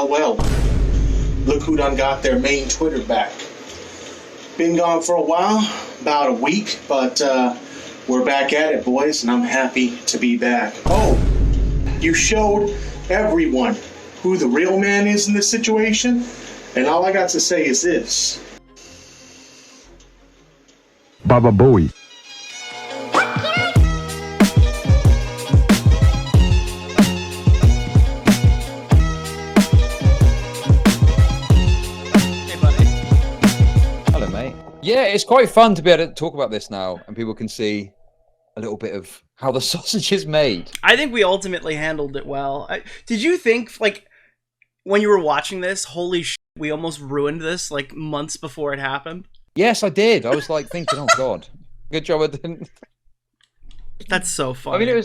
well. Look who done got their main Twitter back. Been gone for a while, about a week, but we're back at it, boys, and I'm happy to be back. Oh, you showed everyone who the real man is in this situation, and all I got to say is this. Baba Booey. Yeah, it's quite fun to be able to talk about this now, and people can see a little bit of how the sausage is made. I think we ultimately handled it well. Did you think, like, when you were watching this, holy shit, we almost ruined this, like, months before it happened? Yes, I did. I was, like, thinking, oh, God, good job I didn't. That's so funny. I mean,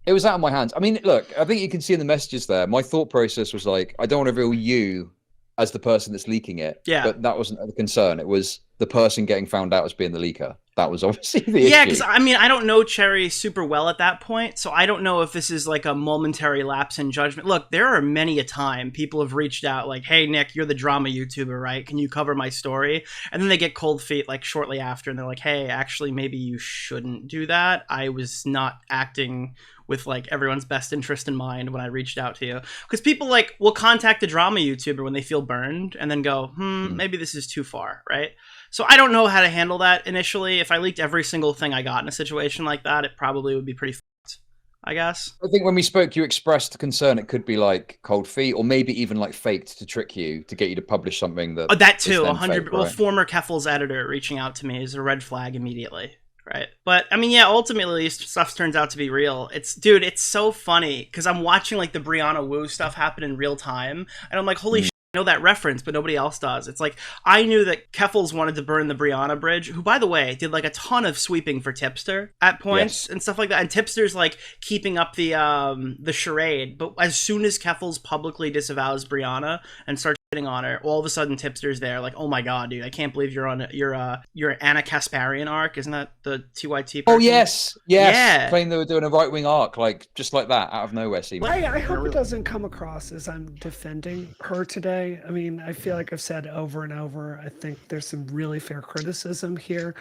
it was out of my hands. I mean, look, I think you can see in the messages there, my thought process was, like, I don't want to reveal you as the person that's leaking it. Yeah. But that wasn't the concern. It was the person getting found out as being the leaker. That was obviously the issue. Yeah, because, I mean, I don't know Cherry super well at that point, so I don't know if this is like a momentary lapse in judgment. Look, there are many a time people have reached out like, hey, Nick, you're the drama YouTuber, right? Can you cover my story? And then they get cold feet like shortly after, and they're like, hey, actually, maybe you shouldn't do that. I was not acting with like everyone's best interest in mind when I reached out to you. Because people like will contact a drama YouTuber when they feel burned and then go, maybe this is too far, right? So I don't know how to handle that initially. If I leaked every single thing I got in a situation like that, it probably would be pretty fucked, I guess. I think when we spoke, you expressed concern it could be like cold feet or maybe even like faked to trick you to get you to publish something that... Oh, that too, 100... Fake, well, right? former Keffals editor reaching out to me is a red flag immediately. Right. But I mean, yeah, ultimately stuff turns out to be real. Dude, it's so funny because I'm watching like the Brianna Wu stuff happen in real time. And I'm like, holy shit, I know that reference, but nobody else does. It's like, I knew that Keffals wanted to burn the Brianna bridge, who, by the way, did like a ton of sweeping for Tipster at points and stuff like that. And Tipster's like keeping up the charade. But as soon as Keffals publicly disavows Brianna and starts shitting on her, all of a sudden Tipster's there like, oh my god, dude, I can't believe you're on your Anna Kasparian arc. Isn't that the TYT person? Oh yes, Yeah. Claimed they were doing a right-wing arc, like just like that, out of nowhere. I hope it doesn't come across as I'm defending her today. I mean, I feel like I've said over and over, I think there's some really fair criticism here.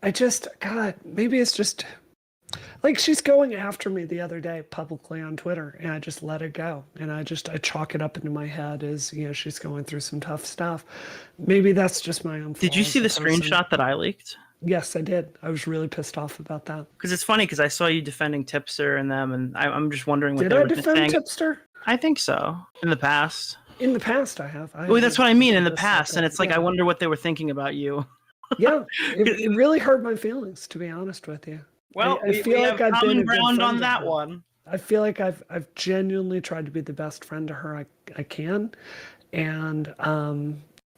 God, maybe it's just like she's going after me the other day publicly on Twitter, and I just let it go. And I chalk it up into my head as, you know, she's going through some tough stuff. Maybe that's just my own fault. Did you see the screenshot that I leaked? Yes, I did. I was really pissed off about that. Because it's funny, because I saw you defending Tipster and them, and I'm just wondering what did I defend Tipster? I think so. In the past. In the past, I have. Well, that's what I mean, in the past. And it's like, I wonder what they were thinking about you. Yeah, it really hurt my feelings, to be honest with you. Well, I feel like I've been a good friend on that one. I feel like I've genuinely tried to be the best friend to her I can, and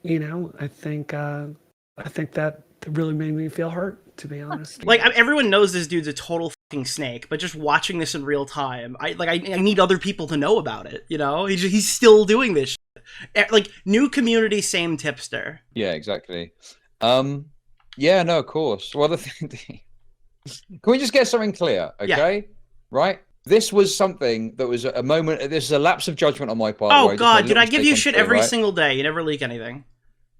you know, I think that really made me feel hurt, to be honest. Like, everyone knows this dude's a total fucking snake, but just watching this in real time, I need other people to know about it. You know, he's still doing this shit. Like, new community, same Tipster. Yeah, exactly. Yeah, no, of course. Well, the thing. Can we just get something clear, okay? Yeah. Right? This was something that was a moment. This is a lapse of judgment on my part. Oh god, dude, I give you shit every single day. You never leak anything.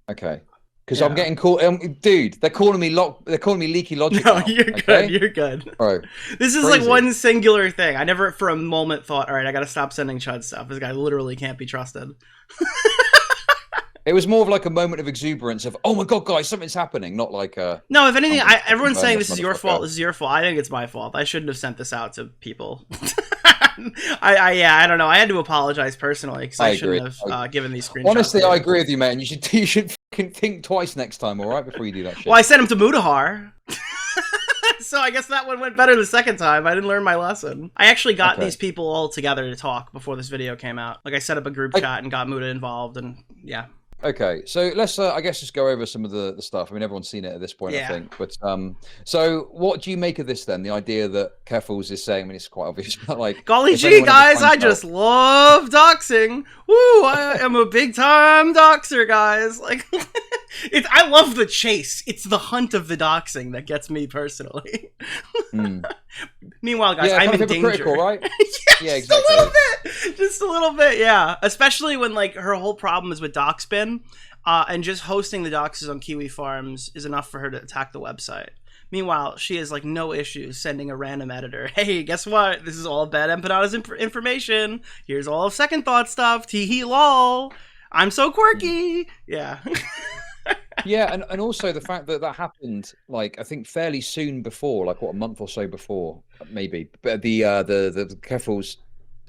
Okay. Because I'm getting called, dude. They're calling me leaky logic. No, now, you're good. You're good. Bro, this is like one singular thing. I never, for a moment, thought, all right, I gotta stop sending Chud stuff. This guy literally can't be trusted. It was more of like a moment of exuberance of, oh my god, guys, something's happening. Not like a. No, if anything, everyone's saying this is your fault. This is your fault. I think it's my fault. I shouldn't have sent this out to people. I don't know. I had to apologize personally because I shouldn't have given these screenshots. Honestly, I agree with you, man. You should fucking think twice next time, all right, before you do that shit. Well, I sent him to Mutahar. So I guess that one went better the second time. I didn't learn my lesson. I actually got these people all together to talk before this video came out. Like, I set up a group chat and got Muta involved, and yeah. Okay, so let's, I guess, just go over some of the stuff. I mean, everyone's seen it at this point, I think. But so what do you make of this then? The idea that Keffals is saying, I mean, it's quite obvious, but like, golly gee, guys, I just love doxing. Woo, I am a big time doxer, guys. Like, I love the chase. It's the hunt of the doxing that gets me personally. Meanwhile, guys, Yeah, I'm kind in of hypocritical, danger. right? Yeah, Just a exactly. little bit. Just a little bit, yeah. Especially when like her whole problem is with Doxbin, and just hosting the doxes on Kiwi Farms is enough for her to attack the website. Meanwhile, she has like no issues sending a random editor, hey, guess what? This is all bad empanadas information. Here's all of Second Thought stuff. Tee hee lol. I'm so quirky. Yeah. Yeah, and also the fact that that happened, like I think fairly soon before, like what, a month or so before, maybe. But the Keffals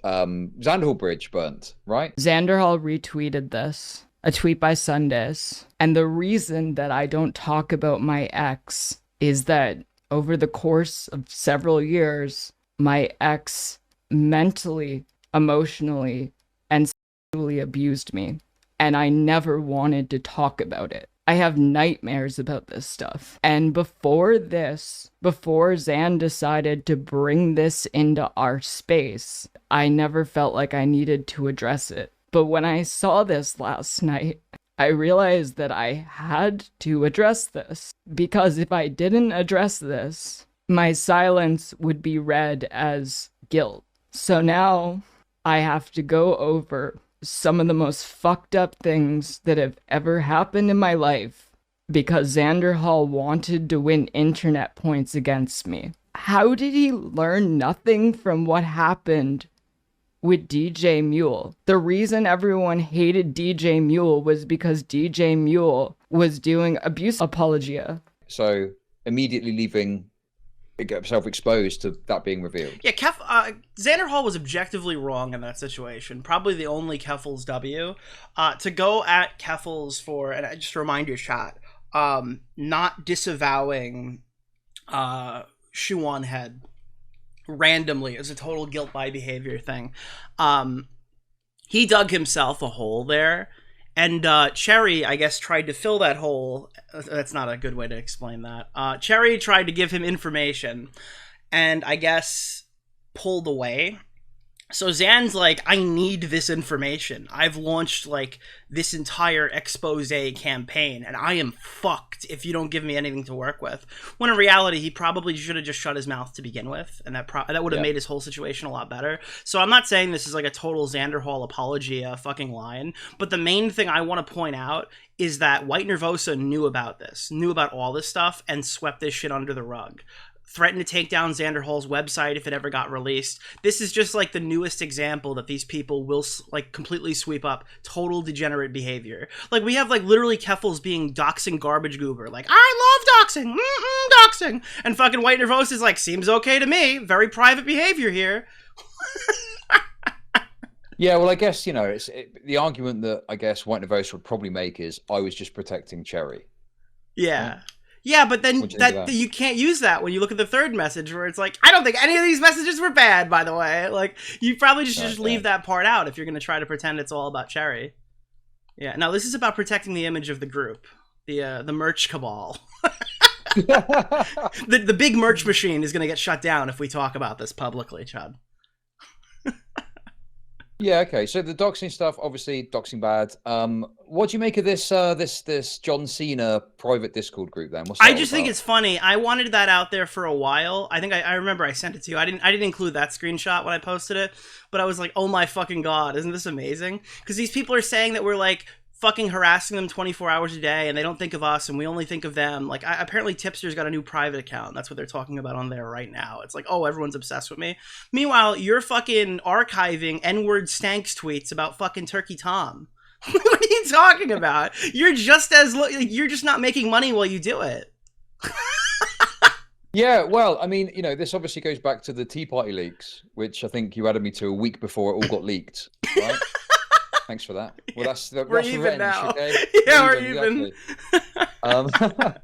Xanderhal bridge burnt, right? Xanderhal retweeted this, a tweet by Sundays, and the reason that I don't talk about my ex is that over the course of several years, my ex mentally, emotionally, and sexually abused me, and I never wanted to talk about it. I have nightmares about this stuff. And before Xan decided to bring this into our space, I never felt like I needed to address it. But when I saw this last night, I realized that I had to address this. Because if I didn't address this, my silence would be read as guilt. So now I have to go over some of the most fucked up things that have ever happened in my life because Xanderhal wanted to win internet points against me. How did he learn nothing from what happened with DJ Mule? The reason everyone hated DJ Mule was because DJ Mule was doing abuse apologia. So immediately leaving himself exposed to that being revealed. Yeah, Xanderhal was objectively wrong in that situation. Probably the only Keffals W. To go at Keffals for, and I just remind your chat, not disavowing Shuan Head randomly as a total guilt by behavior thing. He dug himself a hole there. And Cherry, I guess, tried to fill that hole. That's not a good way to explain that. Cherry tried to give him information and I guess pulled away. So Zan's like, I need this information. I've launched like this entire expose campaign and I am fucked if you don't give me anything to work with. When in reality, he probably should have just shut his mouth to begin with, and that would have made his whole situation a lot better. So I'm not saying this is like a total Xanderhal apology fucking line, but the main thing I want to point out is that White Nervosa knew about all this stuff and swept this shit under the rug. Threatened to take down Xanderhal's website if it ever got released. This is just like the newest example that these people will like completely sweep up total degenerate behavior. Like we have like literally Keffals being doxing garbage goober. Like, I love doxing, doxing. And fucking White Nervosa is like, seems okay to me. Very private behavior here. Yeah, well, I guess, you know, the argument that I guess White Nervosa would probably make is I was just protecting Cherry. Yeah. Right? Yeah, but then you can't use that when you look at the third message where it's like, I don't think any of these messages were bad, by the way. Like, you probably just leave that part out if you're going to try to pretend it's all about Cherry. Yeah, no, this is about protecting the image of the group, the merch cabal. the big merch machine is going to get shut down if we talk about this publicly, Chud. Yeah, okay. So the doxing stuff, obviously, doxing bad. What do you make of this John Cena private Discord group then? I just think it's funny. I wanted that out there for a while. I think I remember I sent it to you. I didn't include that screenshot when I posted it, but I was like, oh my fucking god, isn't this amazing? Because these people are saying that we're like fucking harassing them 24 hours a day and they don't think of us and we only think of them. Like, apparently Tipster's got a new private account. That's what they're talking about on there right now. It's like, oh, everyone's obsessed with me. Meanwhile, you're fucking archiving N-word stanks tweets about fucking Turkey Tom. What are you talking about? You're just not making money while you do it. Yeah, well, I mean, you know, this obviously goes back to the Tea Party leaks, which I think you added me to a week before it all got leaked, right? Thanks for that. Well, that's we're revenge, even now. Okay? Yeah, we're even. Exactly.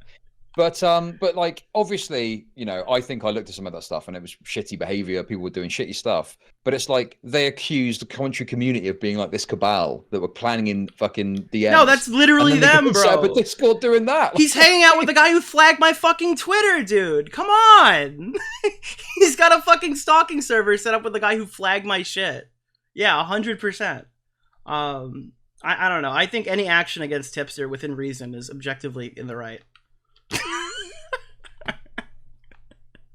But like, obviously, you know, I think I looked at some of that stuff and it was shitty behavior. People were doing shitty stuff. But it's like they accused the commentary community of being like this cabal that were planning in fucking DMs. No, that's literally them, bro. But Discord doing that. He's hanging out with the guy who flagged my fucking Twitter, dude. Come on. He's got a fucking stalking server set up with the guy who flagged my shit. Yeah, 100%. I don't know. I think any action against Tipster within reason is objectively in the right.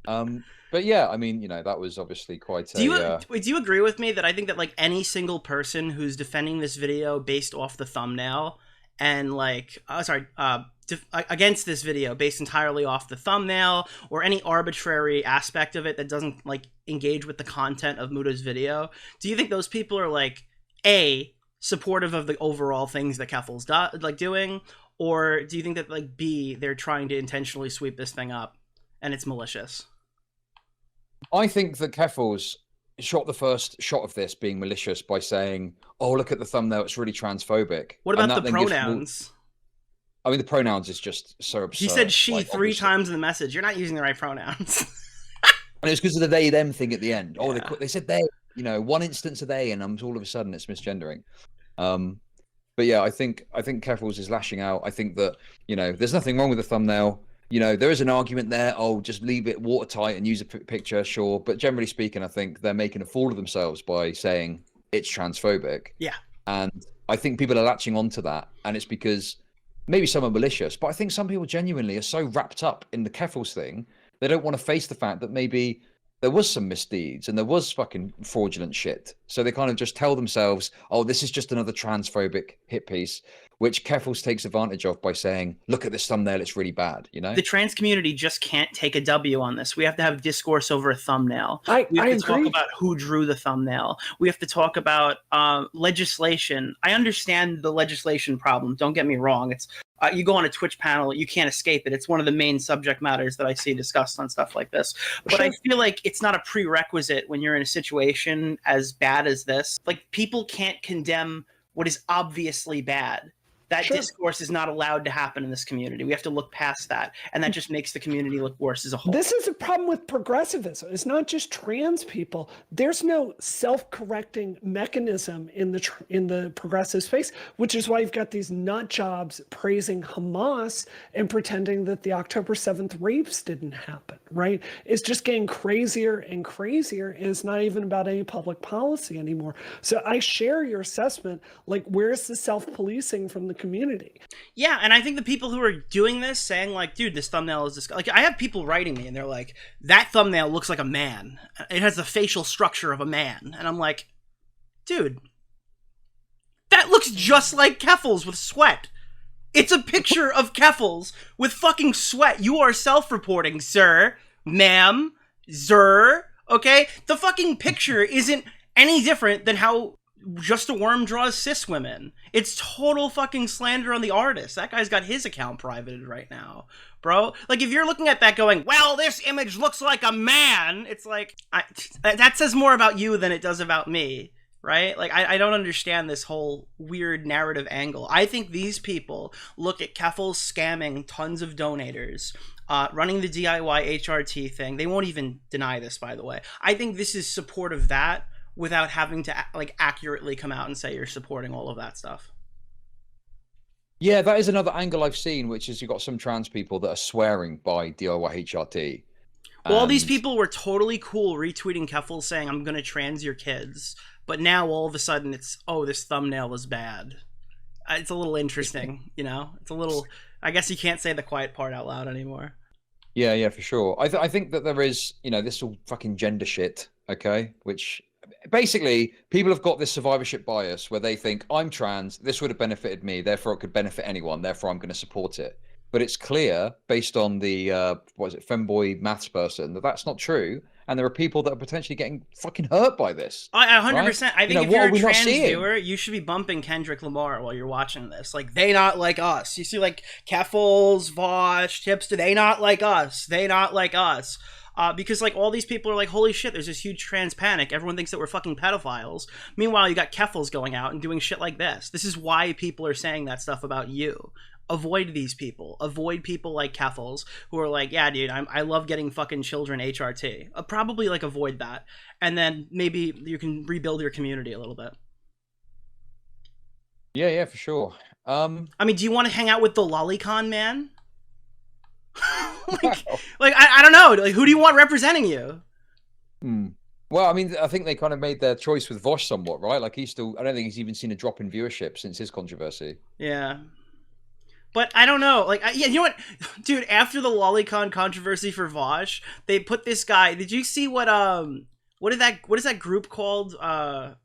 But yeah, I mean, you know, that was obviously quite do you agree with me that I think that like any single person who's defending this video based off the thumbnail and like against this video based entirely off the thumbnail or any arbitrary aspect of it that doesn't like engage with the content of Muta's video, do you think those people are like supportive of the overall things that Keffal's doing, or do you think that like B, they're trying to intentionally sweep this thing up and it's malicious? I think that Keffals shot the first shot of this being malicious by saying, "Oh, look at the thumbnail; it's really transphobic." What about the pronouns? I mean, the pronouns is just so absurd. He said "she" like, 3 times in the message. You're not using the right pronouns. And it's because of the they/them thing at the end. Oh, they said they. You know, one instance of they, and all of a sudden it's misgendering. But yeah, I think Keffals is lashing out. I think that, you know, there's nothing wrong with the thumbnail. You know, there is an argument there. Oh, just leave it watertight and use a picture, sure. But generally speaking, I think they're making a fool of themselves by saying it's transphobic. Yeah. And I think people are latching onto that. And it's because maybe some are malicious, but I think some people genuinely are so wrapped up in the Keffals thing, they don't want to face the fact that maybe there was some misdeeds and there was fucking fraudulent shit. So they kind of just tell themselves, oh, this is just another transphobic hit piece, which Keffals takes advantage of by saying, look at this thumbnail, it's really bad, you know? The trans community just can't take a W on this. We have to have discourse over a thumbnail. We have to talk about who drew the thumbnail. We have to talk about legislation. I understand the legislation problem. Don't get me wrong. It's you go on a Twitch panel, you can't escape it. It's one of the main subject matters that I see discussed on stuff like this. But I feel like it's not a prerequisite when you're in a situation as bad as this. Like, people can't condemn what is obviously bad. That discourse is not allowed to happen in this community. We have to look past that, and that just makes the community look worse as a whole. This is a problem with progressivism. It's not just trans people. There's no self-correcting mechanism in the progressive space, which is why you've got these nut jobs praising Hamas and pretending that the October 7th rapes didn't happen, right? It's just getting crazier and crazier, and it's not even about any public policy anymore. So I share your assessment. Like, where's the self-policing from the community? Yeah, and I think the people who are doing this, saying like, dude, this thumbnail is like, I have people writing me and they're like, that thumbnail looks like a man. It has the facial structure of a man. And I'm like, dude, that looks just like Keffals with sweat. It's a picture of Keffals with fucking sweat. You are self-reporting, sir, ma'am, sir, okay? The fucking picture isn't any different than how Just a Worm draws cis women. It's total fucking slander on the artist. That guy's got his account privated right now, bro. Like, if you're looking at that going, well, this image looks like a man, it's like, that says more about you than it does about me, right? Like, I don't understand this whole weird narrative angle. I think these people look at Keffals scamming tons of donators, running the DIY HRT thing. They won't even deny this, by the way. I think this is support of that, without having to like accurately come out and say you're supporting all of that stuff. Yeah, that is another angle I've seen, which is you've got some trans people that are swearing by DIY HRT. Well, all these people were totally cool retweeting Keffal saying, I'm going to trans your kids. But now all of a sudden it's, oh, this thumbnail is bad. It's a little interesting, you know? It's a little, I guess you can't say the quiet part out loud anymore. Yeah, for sure. I think that there is, you know, this all fucking gender shit, okay? Which basically, people have got this survivorship bias where they think, I'm trans, this would have benefited me, therefore it could benefit anyone, therefore I'm going to support it. But it's clear, based on the, femboy maths person, that that's not true. And there are people that are potentially getting fucking hurt by this. 100%. Right? I think if you're a trans viewer, you should be bumping Kendrick Lamar while you're watching this. Like, they not like us. You see, like, Keffals, Vosh, Tipster, they not like us. They not like us. Because, like, all these people are like, holy shit, there's this huge trans panic. Everyone thinks that we're fucking pedophiles. Meanwhile, you got Keffals going out and doing shit like this. This is why people are saying that stuff about you. Avoid these people. Avoid people like Keffals who are like, yeah, dude, I love getting fucking children HRT. Probably, like, avoid that. And then maybe you can rebuild your community a little bit. Yeah, for sure. I mean, do you want to hang out with the lolicon man? like I don't know. Like, who do you want representing you? Well, I mean, I think they kind of made their choice with Vosh somewhat, right? Like I don't think he's even seen a drop in viewership since his controversy. Yeah. But I don't know. Like, yeah, you know what? Dude, after the Lolicon controversy for Vosh, they put this guy. Did you see what is that group called? Brianna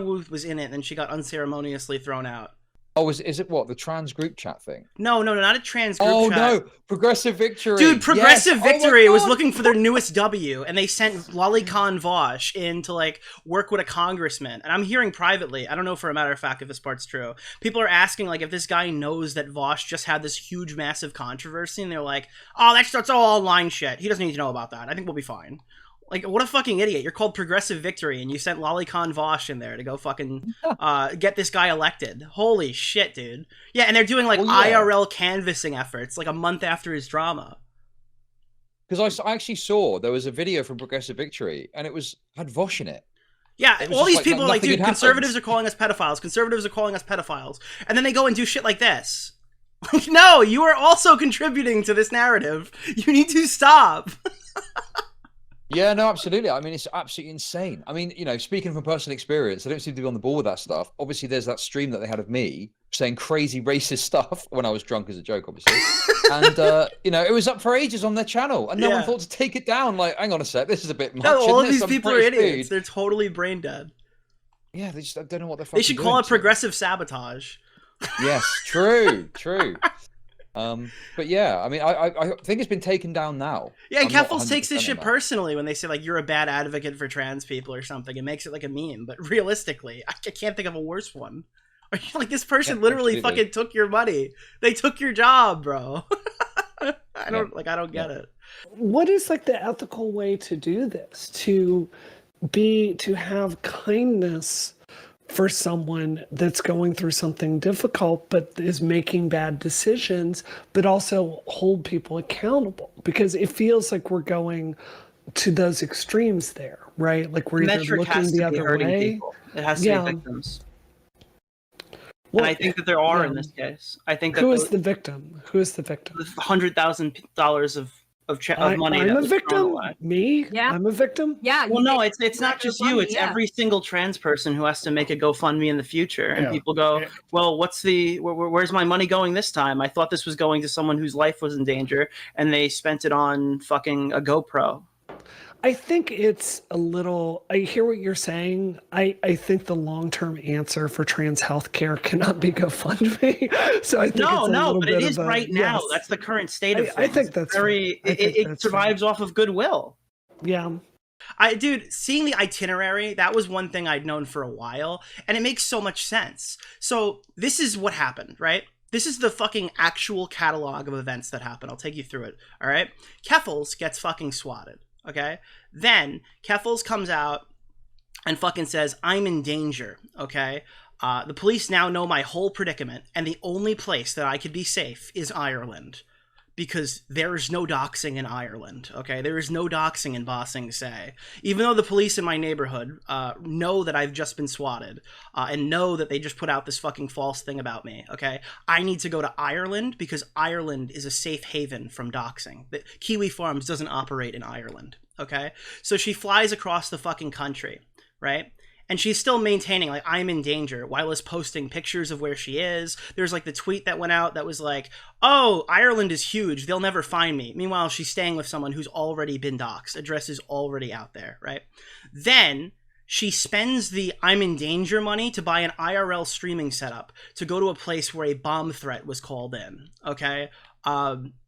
Wu was in it and she got unceremoniously thrown out. Oh, is it what, the trans group chat thing? No, not a trans group chat. Oh, no. Progressive Victory. Dude, Progressive yes. Victory was looking for their newest W, and they sent Lolicon Vosh in to, like, work with a congressman. And I'm hearing privately, I don't know for a matter of fact if this part's true, people are asking, like, if this guy knows that Vosh just had this huge, massive controversy, and they're like, oh, that's all online shit. He doesn't need to know about that. I think we'll be fine. Like, what a fucking idiot. You're called Progressive Victory, and you sent Lolicon Vosh in there to go fucking get this guy elected. Holy shit, dude. Yeah, and they're doing, like, IRL canvassing efforts, like, a month after his drama. Because I actually saw there was a video from Progressive Victory, and had Vosh in it. Yeah, all these people are like, dude, conservatives happened. are calling us pedophiles. Conservatives are calling us pedophiles. And then they go and do shit like this. Like, no, you are also contributing to this narrative. You need to stop. Yeah, no, absolutely. I mean, it's absolutely insane. I mean, you know, speaking from personal experience, I don't seem to be on the ball with that stuff. Obviously, there's that stream that they had of me saying crazy racist stuff when I was drunk as a joke, obviously. And, you know, it was up for ages on their channel, and no one thought to take it down. Like, hang on a sec, this is a bit much. No, all of these Some people are British idiots. dude. They're totally brain dead. Yeah, they just don't know what they're fucking They should call it progressive sabotage. Yes, true. But yeah, I mean, I think it's been taken down now. Yeah, and Keffals takes this shit personally when they say, like, you're a bad advocate for trans people or something. It makes it like a meme. But realistically, I can't think of a worse one. Like, this person literally fucking took your money. They took your job, bro. I don't get it. What is, like, the ethical way to do this? To have kindness for someone that's going through something difficult but is making bad decisions, but also hold people accountable, because it feels like we're going to those extremes there, right? Like we're either looking the other way. People. It has to be victims. Well, and I think that there are in this case. I think that who is the victim? Who is the victim? The $100,000 of money. I'm a victim. Me? Yeah. I'm a victim. Yeah. Well, no, it's not just you. It's every single trans person who has to make a GoFundMe in the future, and people go, "Well, where's my money going this time? I thought this was going to someone whose life was in danger, and they spent it on fucking a GoPro." I think it's a little. I hear what you're saying. I think the long-term answer for trans healthcare cannot be GoFundMe. So I think but it is right now. That's the current state of things. I think that's very. It survives off of goodwill. Yeah. Dude, seeing the itinerary, that was one thing I'd known for a while, and it makes so much sense. So this is what happened, right? This is the fucking actual catalog of events that happened. I'll take you through it. All right. Keffals gets fucking swatted. Okay, then Keffals comes out and fucking says, I'm in danger, okay? The police now know my whole predicament, and the only place that I could be safe is Ireland. Because there is no doxing in Ireland, okay? There is no doxing in Ba Sing Se. Even though the police in my neighborhood know that I've just been swatted and know that they just put out this fucking false thing about me, okay? I need to go to Ireland because Ireland is a safe haven from doxing. The Kiwi Farms doesn't operate in Ireland, okay? So she flies across the fucking country, right? And she's still maintaining, like, I'm in danger, while is posting pictures of where she is. There's, like, the tweet that went out that was like, oh, Ireland is huge, they'll never find me. Meanwhile, she's staying with someone who's already been doxxed. Address is already out there, right? Then she spends the I'm in danger money to buy an IRL streaming setup to go to a place where a bomb threat was called in, okay?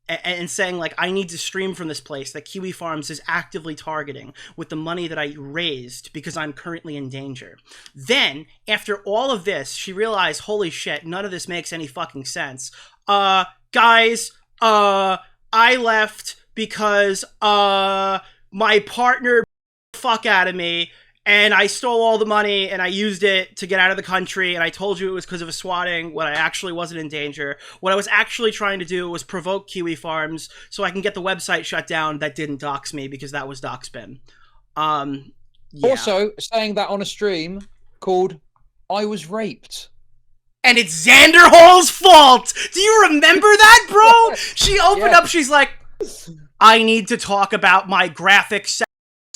And saying, like, I need to stream from this place that Kiwi Farms is actively targeting with the money that I raised because I'm currently in danger. Then, after all of this, she realized, holy shit, none of this makes any fucking sense. Guys, I left because, my partner fuck out of me, and I stole all the money, and I used it to get out of the country, and I told you it was because of a swatting when I actually wasn't in danger. What I was actually trying to do was provoke Kiwi Farms so I can get the website shut down that didn't dox me, because that was doxspin. Yeah. Also, saying that on a stream called I Was Raped. And it's Xanderhal's fault! Do you remember that, bro? She opened up, she's like, I need to talk about my graphic sex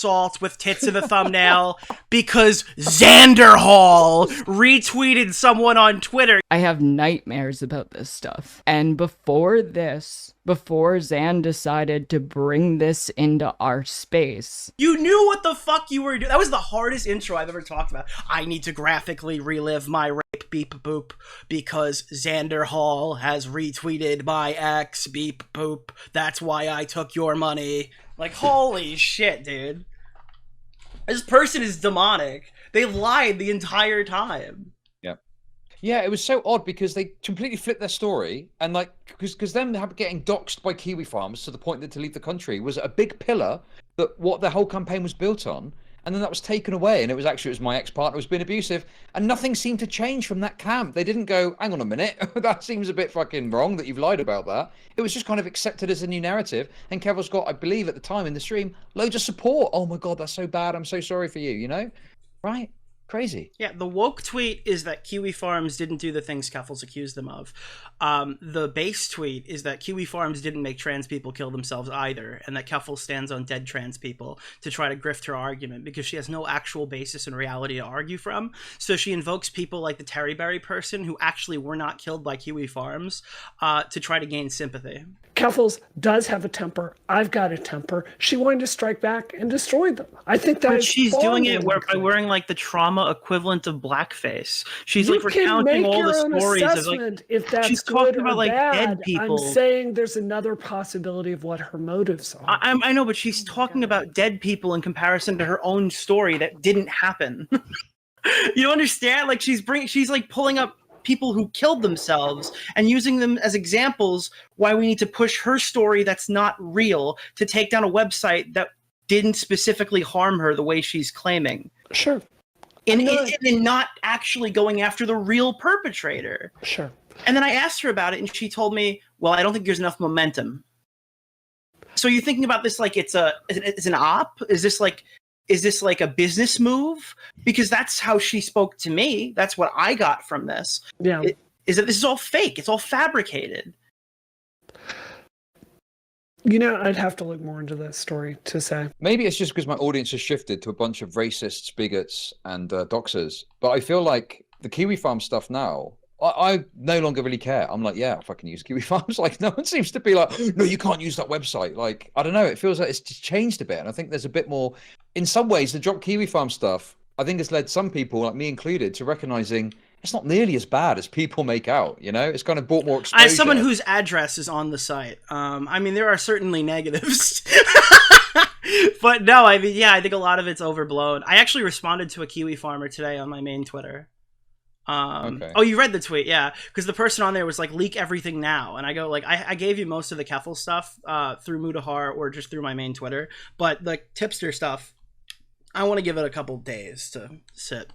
salt with tits in the thumbnail because Xanderhal retweeted someone on Twitter. I have nightmares about this stuff. And before Xan decided to bring this into our space, you knew what the fuck you were doing. That was the hardest intro I've ever talked about. I need to graphically relive my rape beep boop because Xanderhal has retweeted my ex beep boop. That's why I took your money. Like, holy shit, dude. This person is demonic. They lied the entire time. Yeah, it was so odd because they completely flipped their story, and like, because them getting doxxed by Kiwi farms to the point that to leave the country was a big pillar that what their whole campaign was built on, and then that was taken away, and it was my ex-partner was being abusive, and nothing seemed to change from that camp. They didn't go, hang on a minute, that seems a bit fucking wrong that you've lied about that. It was just kind of accepted as a new narrative, and Keffal's got, I believe at the time in the stream, loads of support. Oh my god, that's so bad, I'm so sorry for you, you know? Right? Crazy. Yeah, the woke tweet is that Kiwi Farms didn't do the things Keffals accused them of. The base tweet is that Kiwi Farms didn't make trans people kill themselves either, and that Keffal stands on dead trans people to try to grift her argument because she has no actual basis in reality to argue from. So she invokes people like the Terryberry person who actually were not killed by Kiwi Farms to try to gain sympathy. Keffals does have a temper. I've got a temper. She wanted to strike back and destroy them. I think that but she's doing it by wearing like the trauma equivalent of blackface. She's you like recounting all the stories of like if that's she's good talking about or like bad. dead people. I'm saying there's another possibility of what her motives are. I know, but she's talking about dead people in comparison to her own story that didn't happen. You understand? Like she's like pulling up people who killed themselves and using them as examples why we need to push her story that's not real to take down a website that didn't specifically harm her the way she's claiming. Sure. And not actually going after the real perpetrator. Sure. And then I asked her about it and she told me, well, I don't think there's enough momentum. So you're thinking about this like it's an op? Is this like a business move? Because that's how she spoke to me. That's what I got from this. Yeah. Is that this is all fake. It's all fabricated. You know, I'd have to look more into that story to say. Maybe it's just because my audience has shifted to a bunch of racists, bigots, and doxers. But I feel like the Kiwi Farm stuff now, I no longer really care. I'm like, yeah, I'll fucking use Kiwi Farms. Like, no one seems to be like, no, you can't use that website. Like, I don't know. It feels like it's just changed a bit. And I think there's a bit more, in some ways, the drop Kiwi Farm stuff, I think has led some people, like me included, to recognizing it's not nearly as bad as people make out, you know? It's kind of brought more exposure. As someone whose address is on the site, I mean, there are certainly negatives. But no, I mean, yeah, I think a lot of it's overblown. I actually responded to a Kiwi farmer today on my main Twitter. Okay. Oh, you read the tweet, yeah, because the person on there was like, leak everything now, and I go like, I gave you most of the Keffal stuff through Mutahar or just through my main Twitter, but the Tipster stuff, I want to give it a couple days to sit.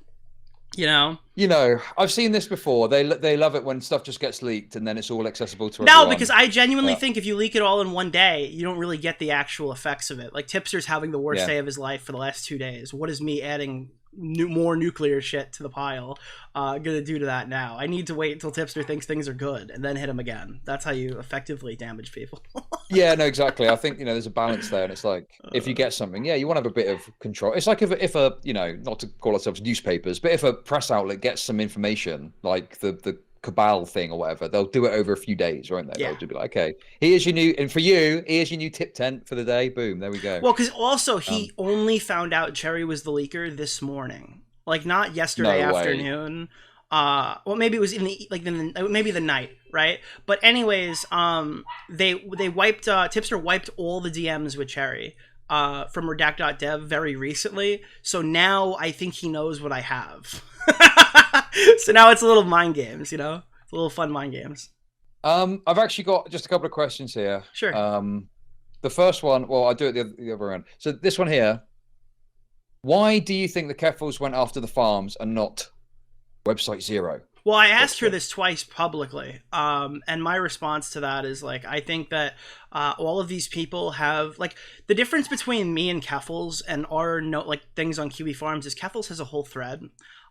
You know, I've seen this before. They love it when stuff just gets leaked and then it's all accessible to everyone. No, because I genuinely think if you leak it all in one day, you don't really get the actual effects of it. Like Tipster's having the worst day of his life for the last 2 days. What is me adding more nuclear shit to the pile gonna do to that now? I need to wait until Tipster thinks things are good and then hit him again. That's how you effectively damage people. Yeah, no, exactly. I think, there's a balance there, and it's like, if you get something, you want to have a bit of control. It's like if a not to call ourselves newspapers, but if a press outlet gets some information, like the cabal thing or whatever, they'll do it over a few days, won't they? Yeah. They'll just be like, okay, here's your new tip tent for the day. Boom, there we go. Well, because also he only found out Cherry was the leaker this morning, like not yesterday afternoon. Well, maybe it was maybe the night, right? But anyways, they wiped Tipster wiped all the DMs with Cherry from redact.dev very recently. So now I think he knows what I have. So now it's a little mind games, it's a little fun mind games. I've actually got just a couple of questions here. Sure. The first one, well, I'll do it the other way around. So this one here, why do you think the Keffals went after the farms and not Website Zero? Well, I asked her this twice publicly, and my response to that is, like, I think that all of these people have, like, the difference between me and Keffals and our things on Kiwi Farms is Keffals has a whole thread.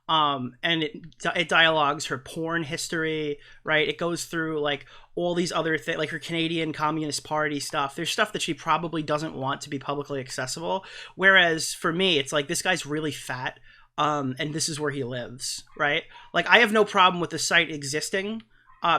And it dialogues her porn history, right? It goes through like all these other things, like her Canadian Communist Party stuff. There's stuff that she probably doesn't want to be publicly accessible. Whereas for me, it's like, this guy's really fat, and this is where he lives, right? Like, I have no problem with the site existing,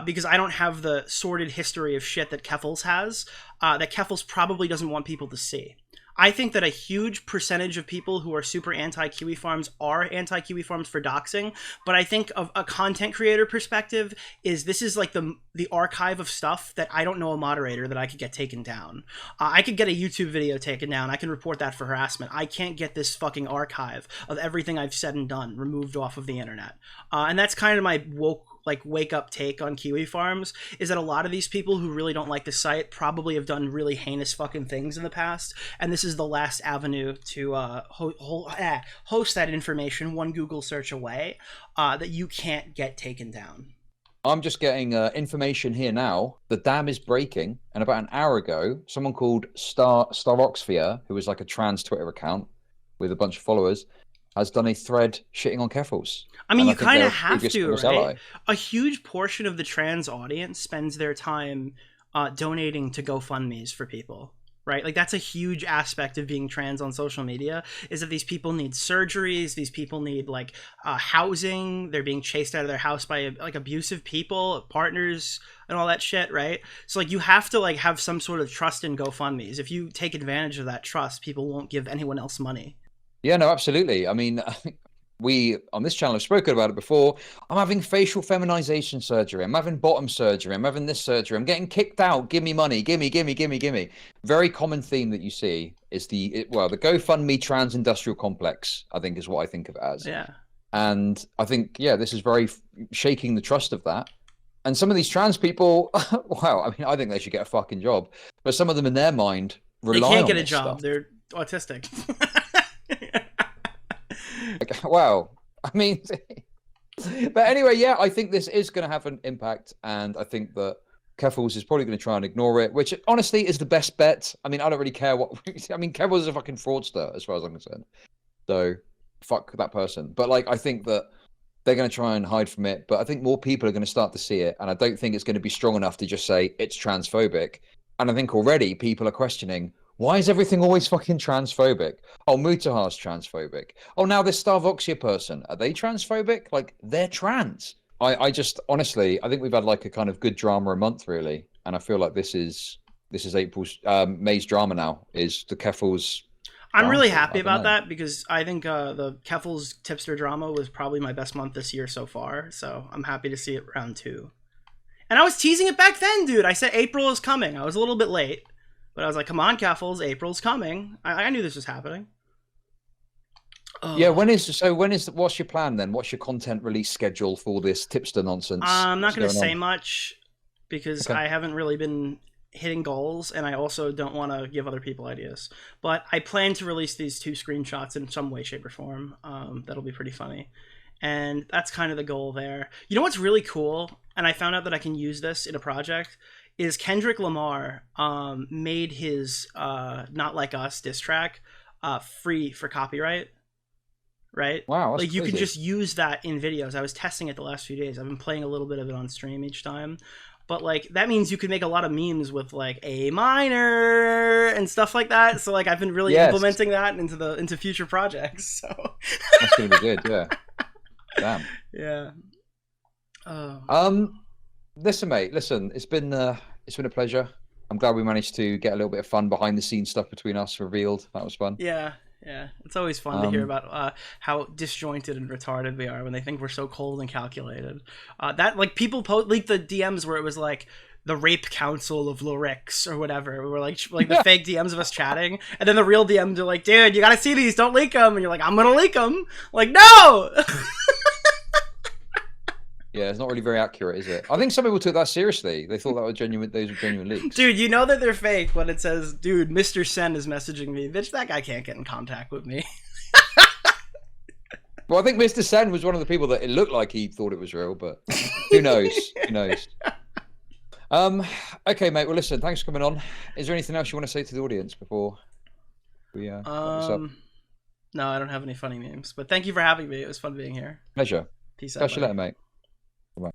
because I don't have the sordid history of shit that Keffals has, that Keffals probably doesn't want people to see. I think that a huge percentage of people who are super anti-Kiwi farms are anti-Kiwi farms for doxing, but I think of a content creator perspective is this is like the archive of stuff that I don't know a moderator that I could get taken down. I could get a YouTube video taken down. I can report that for harassment. I can't get this fucking archive of everything I've said and done removed off of the internet. And that's kind of my wake up take on Kiwi farms, is that a lot of these people who really don't like the site probably have done really heinous fucking things in the past, and this is the last avenue to host that information one Google search away, that you can't get taken down. I'm just getting information here now. The dam is breaking, and about an hour ago, someone called Staroxphere, who is like a trans Twitter account with a bunch of followers, has done a thread shitting on Keffals. I mean, you kind of have to, right? A huge portion of the trans audience spends their time donating to GoFundMes for people, right? Like, that's a huge aspect of being trans on social media, is that these people need surgeries, these people need like housing, they're being chased out of their house by like abusive people, partners, and all that shit, right? So like, you have to like have some sort of trust in GoFundMes. If you take advantage of that trust, people won't give anyone else money. Yeah, no, absolutely. I mean, we on this channel have spoken about it before. I'm having facial feminization surgery. I'm having bottom surgery. I'm having this surgery. I'm getting kicked out. Give me money. Gimme. Very common theme that you see is the GoFundMe trans industrial complex, I think, is what I think of it as. Yeah. And I think, yeah, this is very shaking the trust of that. And some of these trans people, wow, I mean, I think they should get a fucking job. But some of them in their mind rely on They can't get a this job. stuff. They're autistic. Wow. I mean, but anyway, yeah, I think this is going to have an impact, and I think that Keffals is probably going to try and ignore it, which honestly is the best bet. I mean, I don't really care what. I mean, Keffals is a fucking fraudster as far as I'm concerned. So fuck that person. But like, I think that they're going to try and hide from it, but I think more people are going to start to see it, and I don't think it's going to be strong enough to just say it's transphobic. And I think already people are questioning, why is everything always fucking transphobic? Oh, Mutahar's transphobic. Oh, now this Starvoxia person, are they transphobic? Like, they're trans. I just, honestly, I think we've had like a kind of good drama a month, really. And I feel like this is May's drama now, is the Keffals. I'm really happy about that, because I think the Keffals Tipster drama was probably my best month this year so far. So I'm happy to see it round 2. And I was teasing it back then, dude. I said April is coming. I was a little bit late. But I was like, come on, Keffals, April's coming. I knew this was happening. Yeah, what's your plan then? What's your content release schedule for this Tipster nonsense? I'm not going to say much, because I haven't really been hitting goals, and I also don't want to give other people ideas. But I plan to release these 2 screenshots in some way, shape, or form. That'll be pretty funny. And that's kind of the goal there. You know what's really cool? And I found out that I can use this in a project, is Kendrick Lamar made his Not Like Us diss track free for copyright, right? Wow, that's like you crazy. can just use that in videos. I was testing it the last few days. I've been playing a little bit of it on stream each time. But like, that means you can make a lot of memes with like A minor and stuff like that. So like, I've been really implementing that into future projects. So that's gonna be good, yeah. Damn. Yeah. Listen, mate. Listen, it's been a pleasure. I'm glad we managed to get a little bit of fun behind the scenes stuff between us revealed. That was fun. Yeah. It's always fun to hear about how disjointed and retarded we are when they think we're so cold and calculated. That like people leaked the DMs where it was like the rape council of Lorix or whatever. We were like the fake DMs of us chatting, and then the real DMs are like, dude, you gotta see these. Don't leak them. And you're like, I'm gonna leak them. Like, no. Yeah, it's not really very accurate, is it? I think some people took that seriously. They thought that was genuine. Those were genuine leaks. Dude, you know that they're fake when it says, "Dude, Mr. Sen is messaging me." Bitch, that guy can't get in contact with me. Well, I think Mr. Sen was one of the people that it looked like he thought it was real, but who knows? Who knows? Okay, mate. Well, listen. Thanks for coming on. Is there anything else you want to say to the audience before we wrap this up? No, I don't have any funny memes. But thank you for having me. It was fun being here. Pleasure. Peace out. Catch you buddy. later, mate. Bye.